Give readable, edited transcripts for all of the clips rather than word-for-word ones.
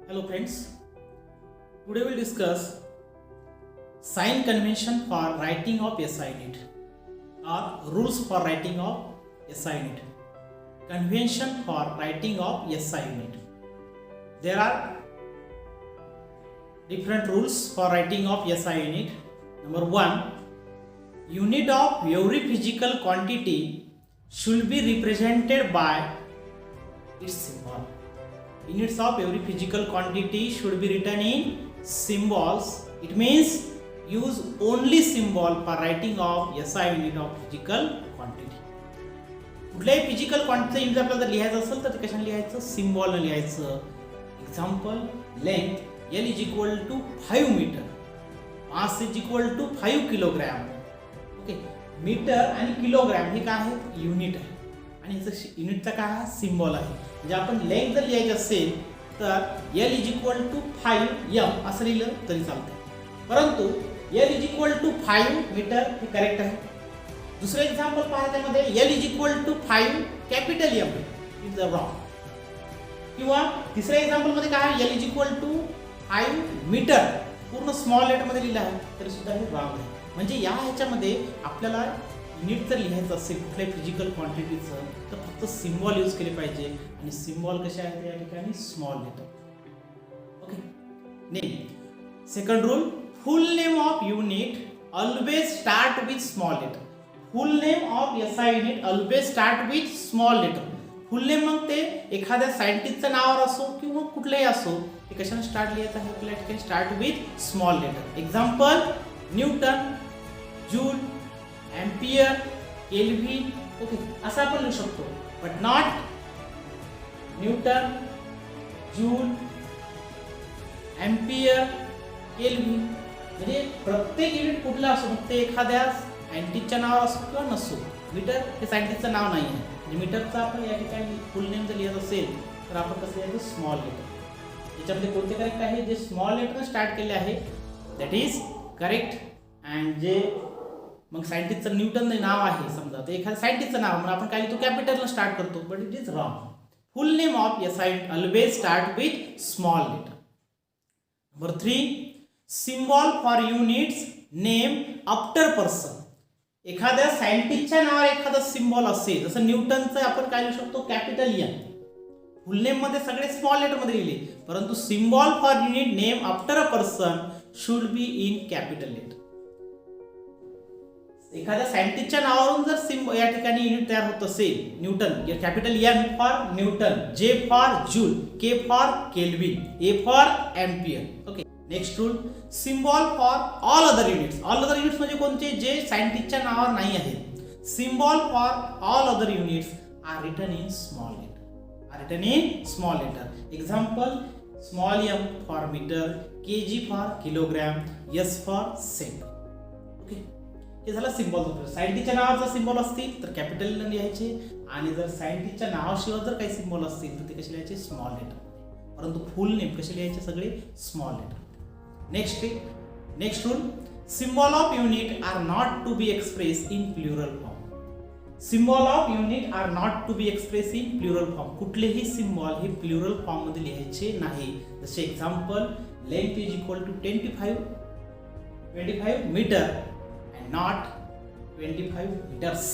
Hello friends, today we'll discuss sign convention for writing of SI unit or rules for writing of SI unit. Convention for writing of SI unit. There are different rules for writing of SI unit. Number 1, unit of every physical quantity should be represented by its symbol. Units of every physical quantity should be written in symbols. It means use only symbol for writing of SI unit of physical quantity. कुठल्याही physical क्वांटिटीचं unit आपल्याला जर लिहायचं असेल तर ते कशाने लिहायचं? सिम्बॉलने लिहायचं. Example, length L is equal to 5 metre, mass is equal to 5 kilogram. Okay, metre आणि किलोग्रॅम हे काय आहे? युनिट आहे आणि याचं युनिटचा काय आहे? सिम्बॉल आहे. म्हणजे आपण लेंथ जर लिहायची असेल तर L is equal to 5m असं लिहिलं तरी चालतं, परंतु L is equal to 5 metre हे करेक्ट आहे. दुसरं एक्झाम्पल पहा, त्यामध्ये L is equal to 5 capital M is wrong. किंवा तिसऱ्या एक्झाम्पल मध्ये काय आहे? L is equal to 5 metre पूर्ण स्मॉल लेटर मध्ये लिहिलं आहे तरी सुद्धा हे रॉंग आहे. म्हणजे या ह्याच्यामध्ये आपल्याला युनिट जर लिहायचं असेल कुठल्याही फिजिकल क्वांटिटीचं तर फक्त सिम्बॉल यूज केले पाहिजे आणि सिम्बॉल कसे आहेत या ठिकाणी? Small letter. Okay, name. Second rule, full name of unit always start with small letter. Full name of SI unit always start with small letter. Full name मग ते एखाद्या सायंटिस्टचं नाव असो किंवा कुठलंही असो, ते कशाने स्टार्ट लिहायचं आहे? आपल्या ठिकाणी start with small letter. Example, newton, joule, ampere, kelvin. Okay, असं आपण लिहू शकतो, but not newton, joule, ampere, kelvin. म्हणजे प्रत्येक युनिट कुठलं असो, ते एखाद्या सायंटिस्टच्या नावावर असो किंवा नसो. मीटर हे सायंटिस्टचं नाव नाही आहे, म्हणजे मीटरचा आपण या ठिकाणी फुल नेम जर लिहित असेल तर आपण कसं लिहायचं? Small letter. याच्यामध्ये कोणते करेक्ट आहे? जे स्मॉल लेटरने स्टार्ट केले आहे दॅट इज करेक्ट. अँड जे मग सायंटिस्टचं न्यूटन नाव आहे समजा, तर एखाद्या सायंटिस्टचं नाव म्हणून आपण काय लिहितो? कॅपिटलनं स्टार्ट करतो, but it is wrong. Full name of SI unit always start with small letter. Number 3, symbol for units name after person. एखाद्या सायंटिस्टच्या नावावर एखादा सिम्बॉल असेल, जसं न्यूटनचं आपण काय लिहू शकतो? Capital N. फुल नेम मध्ये सगळे स्मॉल लेटर मध्ये लिहिले, परंतु symbol for unit name after a person should be in capital letter. एखाद्या सायंटिस्टच्या नावावरून जर सिम्बॉल या ठिकाणी युनिट तयार होत असेल, newton capital N for newton, J for joule, K for kelvin, A for ampere. Okay, next rule, symbol for all other units. All other units म्हणजे कोणते? जे सायंटिस्टच्या नावावर नाही आहेत. Symbol for all other units are written in small letter. Example, small m for metre, kg for kilogram, s for cent. Okay, हे झालं symbol. सायंटिस्टच्या नावाचा सिम्बॉल असतील तर कॅपिटल लिहायचे, आणि जर सायंटिस्टच्या नावाशिवाय जर काही सिम्बॉल असतील तर ते कसे लिहायचे? Small letter. परंतु फुल नेम कसे लिहायचे? सगळे small letter. Next rule, symbol of unit are not to be express in plural form. Symbol of unit are not to be express in plural form. कुठलेही सिम्बॉल हे plural form मध्ये लिहायचे नाही. जसे example, length is equal to 25 metre and not 25 metres.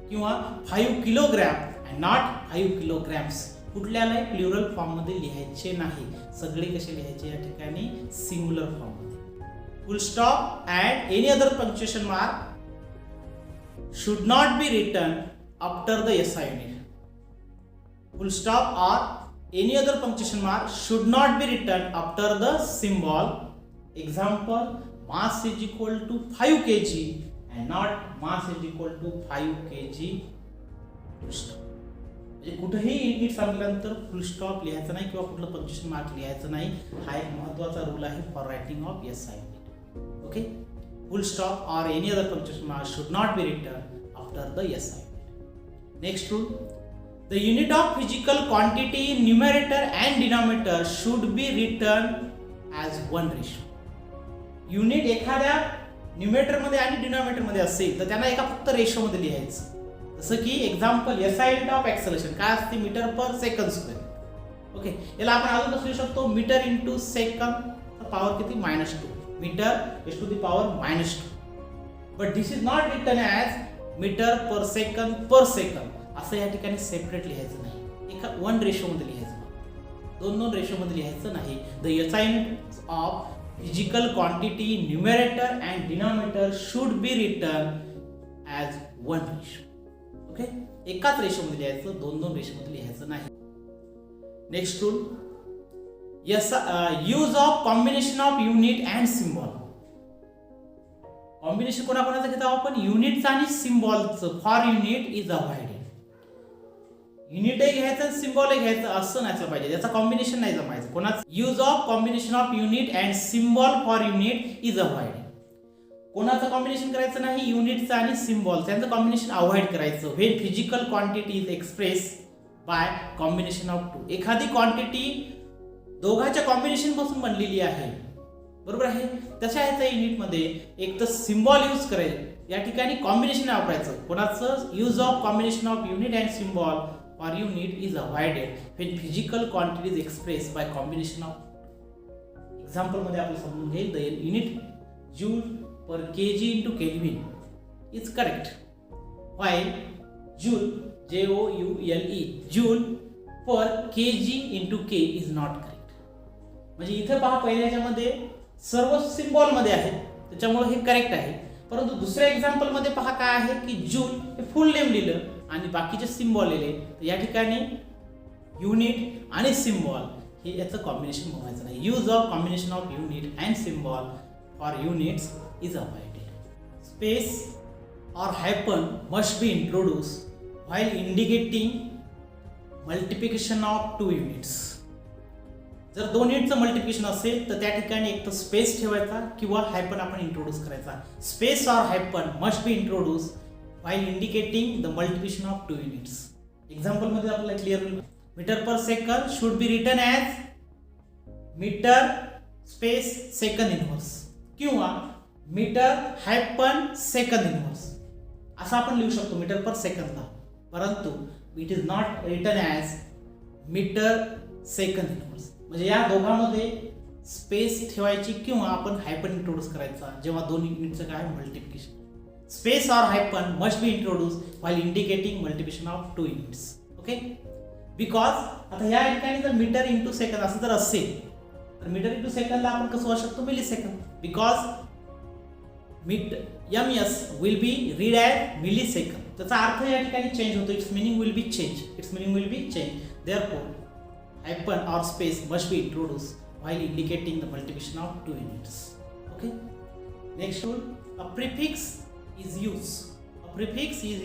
किंवा 5 kilogram and not 5 kilograms. कुठल्यालाही plural form मध्ये लिहायचे नाही. सगळे कसे लिहायचे या ठिकाणी? सिंगुलर फॉर्म मध्ये. फुल stop and any other punctuation mark should not be written after the SI unit. Full stop or any other punctuation mark should not be written after the symbol. Example, mass is equal to 5 kg and not mass is equal to 5 kg. Full stop. म्हणजे कुठेही unit सांगितल्यानंतर फुल stop लिहायचं नाही किंवा कुठलं punctuation mark लिहायचं नाही. हा एक महत्त्वाचा रूल आहे for writing of SI unit. Okay, full stop or any other punctuation mark should not be written after the SI unit. Next rule, the unit of physical quantity in numerator and denominator should be written as one ratio. Unit एखाद्या numerator मध्ये आणि denominator मध्ये असेल तर त्यांना एका फक्त ratio मध्ये लिहायचं. जसं की example, SI unit of acceleration काय असते? मीटर पर सेकंड स्क्वेअर. ओके, याला आपण अजून कसं लिहू शकतो, मीटर इंटू सेकंद पॉवर किती -2 metre is to the power -2. But this is not written as metre per second असं या ठिकाणी सेपरेट लिहायचं नाही, एका 1 रेशोमध्ये लिहायचं, 2 रेशोमध्ये लिहायचं नाही. The SI unit of physical quantity numerator and denominator should be written as 1 ratio. Okay, एकाच रेशोमध्ये लिहायचं, 2 रेशोमध्ये लिहायचं नाही. Next rule, use of combination of unit and symbol. Combination कोणाकोणाचं घेतो आपण, युनिटचं आणि सिम्बॉलचं. For unit is avoided. युनिटही घ्यायचं सिम्बॉलही घ्यायचं असं नसलं पाहिजे, त्याचा कॉम्बिनेशन नाही जमायचं. कोणाचं, use of combination of unit and symbol for unit is avoided. कोणाचं कॉम्बिनेशन करायचं नाही, युनिटचं आणि सिम्बॉल त्यांचं कॉम्बिनेशन अवॉइड करायचं. When physical quantity is express bye combination of 2. एखादी क्वांटिटी दोघांच्या कॉम्बिनेशन पासून बनलेली आहे, बरोबर आहे, तशा ह्याच्या युनिटमध्ये एक तर सिम्बॉल यूज करेल, या ठिकाणी कॉम्बिनेशन वापरायचं. कोणाचं, use of combination of unit and symbol for unit is avoided when physical quantity is express bye combination of. Example मध्ये आपण समजून घेईल. The unit joule per kg into Kelvin is correct, while joule JOULE joule per kg into K is not correct. म्हणजे इथे पहा, पहिल्याच्यामध्ये सर्व symbol मध्ये आहे त्याच्यामुळे हे करेक्ट आहे, परंतु दुसऱ्या एक्झाम्पल मध्ये पहा काय आहे की जूल हे फुल नेम लिहिलं आणि बाकीचे सिम्बॉल लिहिले, तर या ठिकाणी युनिट आणि सिम्बॉल हे याचं कॉम्बिनेशन बनवायचं नाही. Use of combination of unit and symbol for units is avoided. Space or hyphen must be introduced while indicating multiplication of 2 units. जर 2 युनिटचं मल्टिप्लिकेशन असेल तर त्या ठिकाणी एक तर स्पेस ठेवायचा किंवा हायपन आपण इंट्रोड्यूस करायचा. स्पेस और hyphen must be introduce while indicating the multiplication of 2 units. Example मध्ये आपल्याला क्लिअर होईल. Metre per second should be written as metre space second inverse किंवा मीटर हायपन सेकंद इनव्हर्स असं आपण लिहू शकतो मीटर पर सेकंदला, परंतु it is not written as metre second inverse. म्हणजे या दोघांमध्ये स्पेस ठेवायची किंवा आपण हायपन इंट्रोड्यूस करायचा जेव्हा 2 युनिटचं काय मल्टिप्लिकेशन. स्पेस और hyphen must be introduce while indicating multiplication of 2 units. Okay, because आता या ठिकाणी जर मीटर इंटू सेकंद असं जर असेल तर मीटर इंटू सेकंदला आपण कसं वाचू शकतो, millisecond. Because ms will be read as millisecond. त्याचा अर्थ या ठिकाणी चेंज होतो. It's meaning will be change. Therefore, hyphen or space must be introduced while indicating the multiplication of 2 units. Okay. Next rule, a prefix is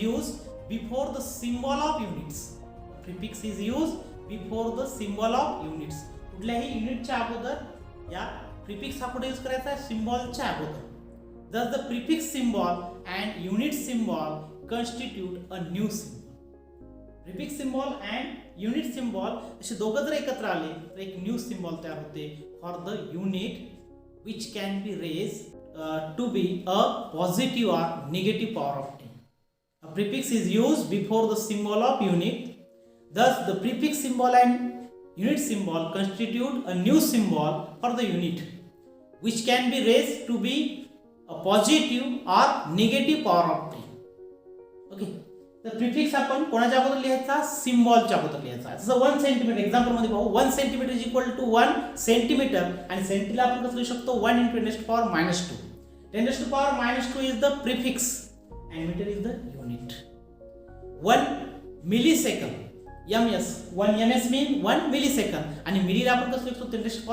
used before the symbol of units. A prefix is used before the symbol of units. कुठल्याही युनिटच्या अगोदर या prefix हा कुठे use करायचा आहे, सिम्बॉलच्या अगोदर. Thus the prefix symbol and unit symbol constitute a new symbol. Prefix symbol and unit symbol असे दोघं जर एकत्र आले तर एक न्यू सिम्बॉल तयार होते for the unit which can be raised to be a positive or negative power of 10. A prefix is used before the symbol of unit. Thus the prefix symbol and unit symbol constitute a new symbol for the unit which can be raised to be a positive or negative power of 3. Okay, तर prefix आपण कोणाच्या अगोदर लिहायचा, सिम्बॉलच्या अगोदर लिहायचा. जसं 1 centimetre example मध्ये पाहू, 1 centimetre is equal to 1 centimetre आणि सेंटीला आपण कसं लिहू शकतो, 1 × 10⁻². 10⁻² is the prefix and meter is the unit. 1 millisecond ms, 1 ms mean 1 millisecond आणि मिलीला आपण कसं लिहतो, 10⁻³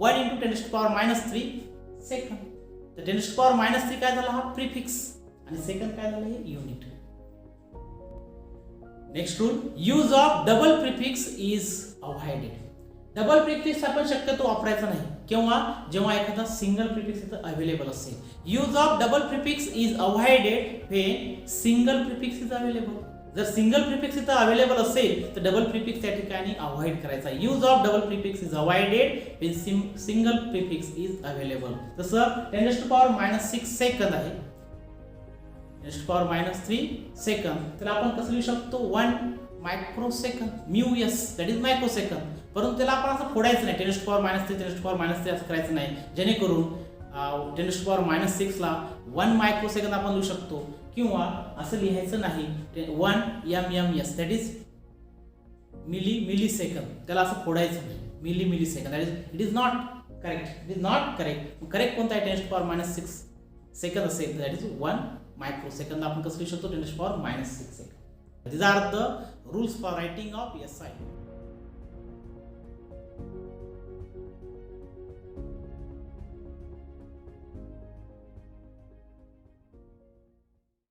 1 × 10⁻³ सेकंद. तर 10⁻³ काय झाला, हा प्रिफिक्स आणि सेकंड काय झालं, हे unit. Next rule, use of double prefix is avoided. Double prefix आपण शक्यतो वापरायचा नाही किंवा जेव्हा एखादा सिंगल प्रिफिक्स इथं अवेलेबल असेल. Use of double prefix is avoided when single prefix is available. जर सिंगल प्रिफिक्स इथं अवेलेबल असेल तर डबल प्रिफिक्स त्या ठिकाणी अवॉइड करायचा. Use of double prefix is avoided when single prefix is available. जसं 10⁻⁻6 सेकंद आहे, 10⁻³ सेकंद, तर आपण कसं लिहू शकतो, 1 microsecond mu S that is microsecond. परंतु त्याला आपण असं फोडायचं नाही, 10⁻³ 10⁻³ असं करायचं नाही, जेणेकरून 10⁻⁶ 1 मायक्रोसेकंद आपण लिहू शकतो, किंवा असं लिहायचं नाही 1 MMS that is millisecond, त्याला असं फोडायचं नाही, millisecond that is it is not correct, it is not correct. Correct कोणता आहे 10⁻⁶ सेकंद असेल दॅट इज 1 मायक्रोसेकंद. आपण कसं लिहू शकतो 10⁻⁶ second. These are the rules for writing of SI.